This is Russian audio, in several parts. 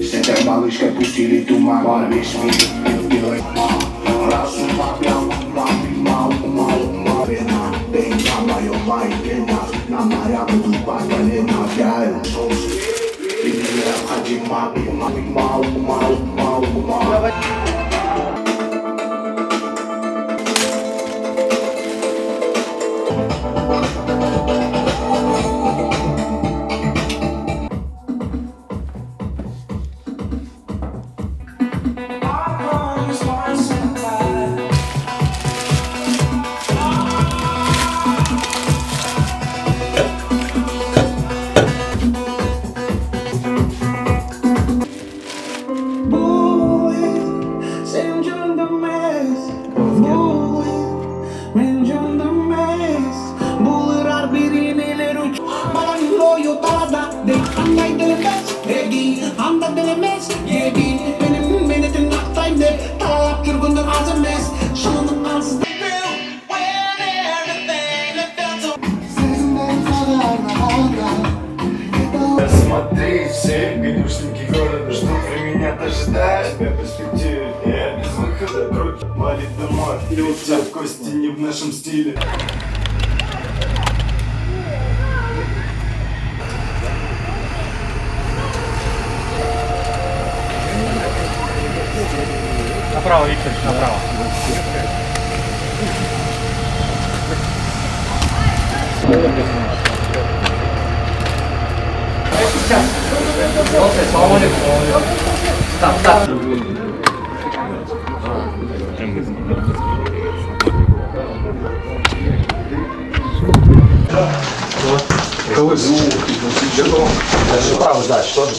С этой малышкой пустили туман, весь мир делай раз убавлял, на мое майкена, на моря буду позволена, я и необходимо, Смотри, все гадюшники города ждут, вы меня дожидаешь. Тебя перспективе, я без выхода, руки валит домой. И у тебя в кости не в нашем стиле. Направо, Виктор, направо. Стоп. Даже право дальше тоже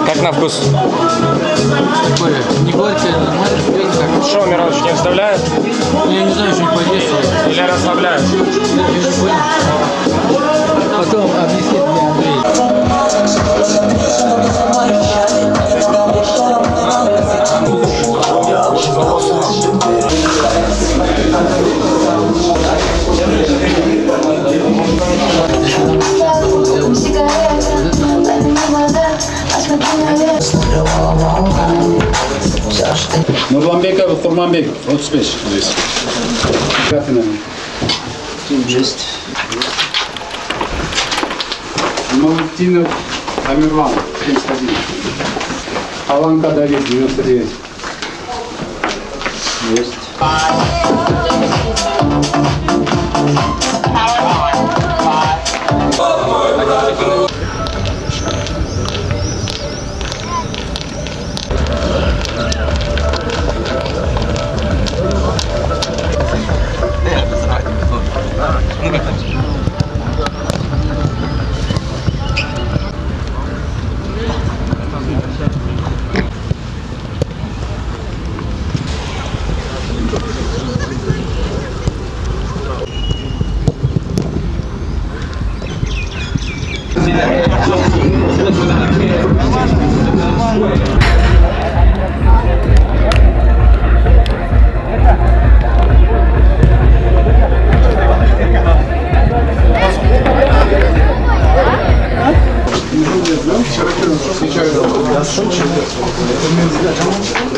Как на вкус? Такое, не горькое, нормально, пьет как. Что, Миронович, не вставляет? Я не знаю, что не подействует. Или расслабляет? Потом объяснит мне Андрей. Нурманбеков, Курманбеков, 35 здесь. Есть. Малутинов Амирван, 71. Аланка Давид, 99. Есть.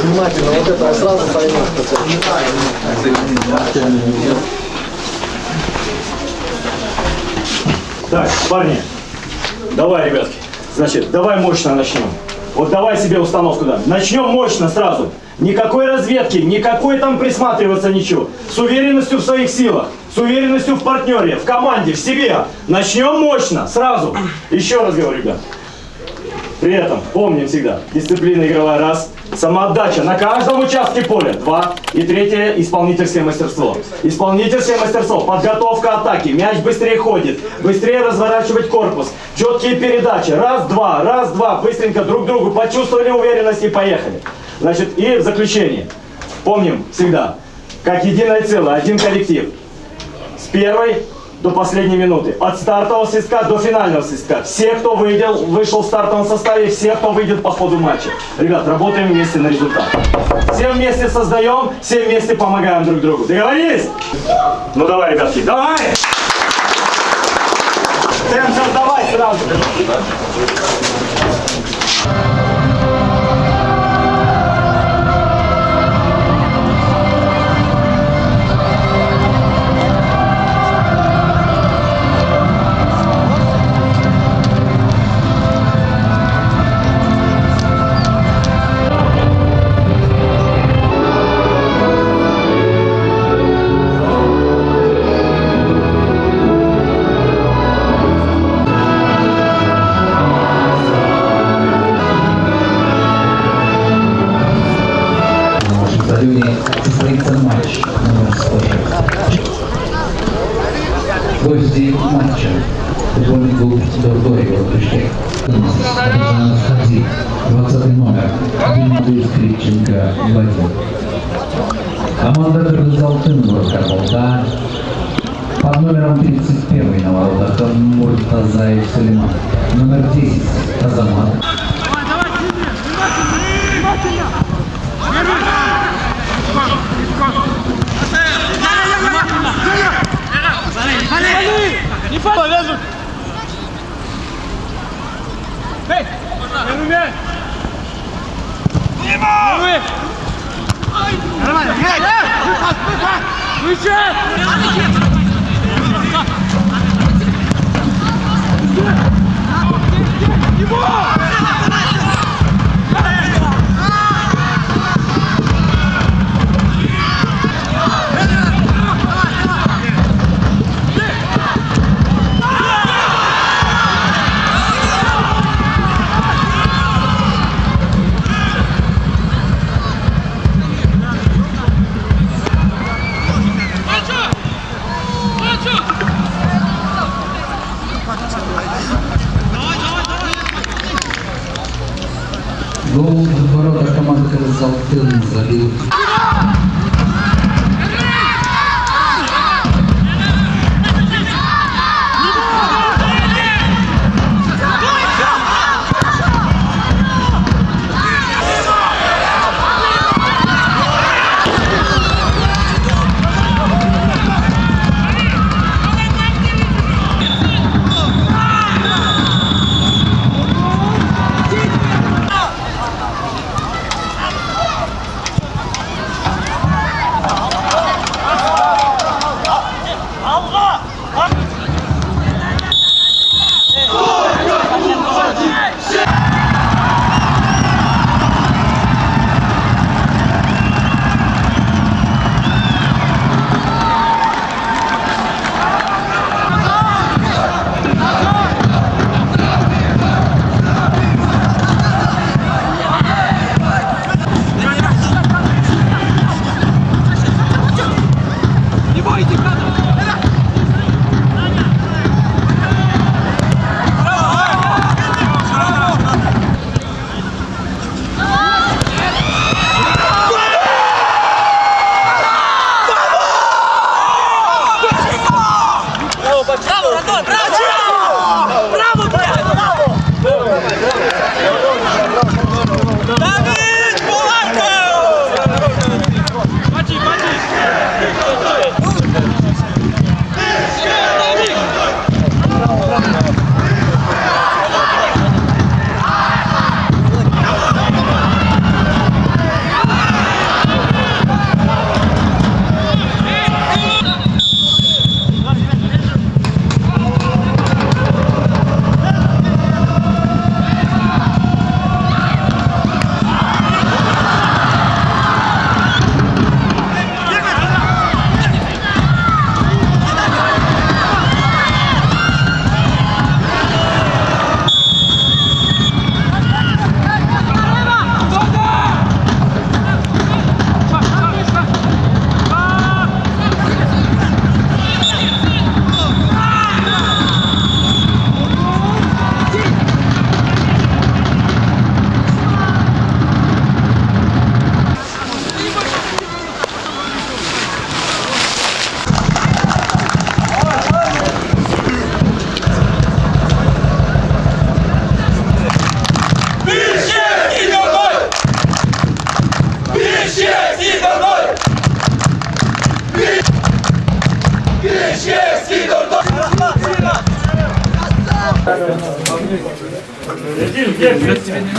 Внимательно, вот это сразу поймешь. Так, парни, давай, ребятки. Значит, давай мощно начнем. Вот давай себе установку дам. Начнем мощно сразу. Никакой разведки, никакой там присматриваться ничего. С уверенностью в своих силах, с уверенностью в партнере, в команде, в себе. Начнем мощно, сразу. Еще раз говорю, ребят. При этом помним всегда, дисциплина игровая раз, самоотдача на каждом участке поля 2 и третье исполнительское мастерство. Исполнительское мастерство, подготовка атаки, мяч быстрее ходит, быстрее разворачивать корпус, четкие передачи, раз, два, быстренько друг другу почувствовали уверенность и поехали. Значит, и в заключение, помним всегда, как единое целое, один коллектив, с первой до последней минуты. От стартового свистка до финального свистка. Все, кто вышел в стартовом составе, все, кто выйдет по ходу матча. Ребят, работаем вместе на результат. Все вместе создаем, все вместе помогаем друг другу. Договорились? Ну давай, ребятки, давай! Темп создавай сразу. Состоится матч номер 106. Гости матча. Футбольный клуб «Дордой» Бишкек. Жан Хади, 20 номер. Дмитрий Скрипченко, Владимир. Команда Кыргыз-Алтын Горкарбалда. Под номером 31 на воротах Муртазаев Сулейман. Номер 10 Азамат. Не повезут! Эй! Нормально! Выше! Гол в воротах команды Кыргыз-Алтын забил.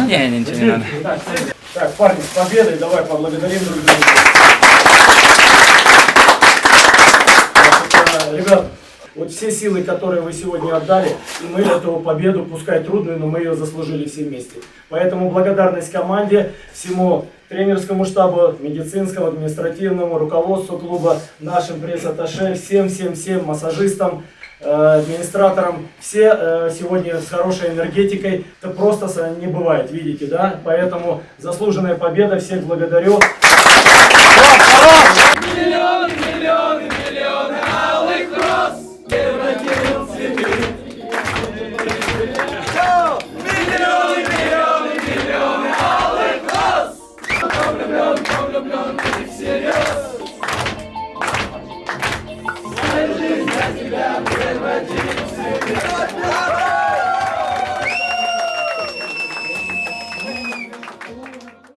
Не, ничего не надо. Так, парни, с победой, давай поблагодарим друг друга. Ребят, вот все силы, которые вы сегодня отдали, и мы эту победу, пускай трудную, но мы ее заслужили все вместе. Поэтому благодарность команде, всему тренерскому штабу, медицинскому, административному, руководству клуба, нашим пресс-атташе, всем массажистам, администраторам. Все сегодня с хорошей энергетикой. Это просто не бывает, видите, да? Поэтому заслуженная победа, всех благодарю. Всерьез. Моя жизнь для тебя превратилась.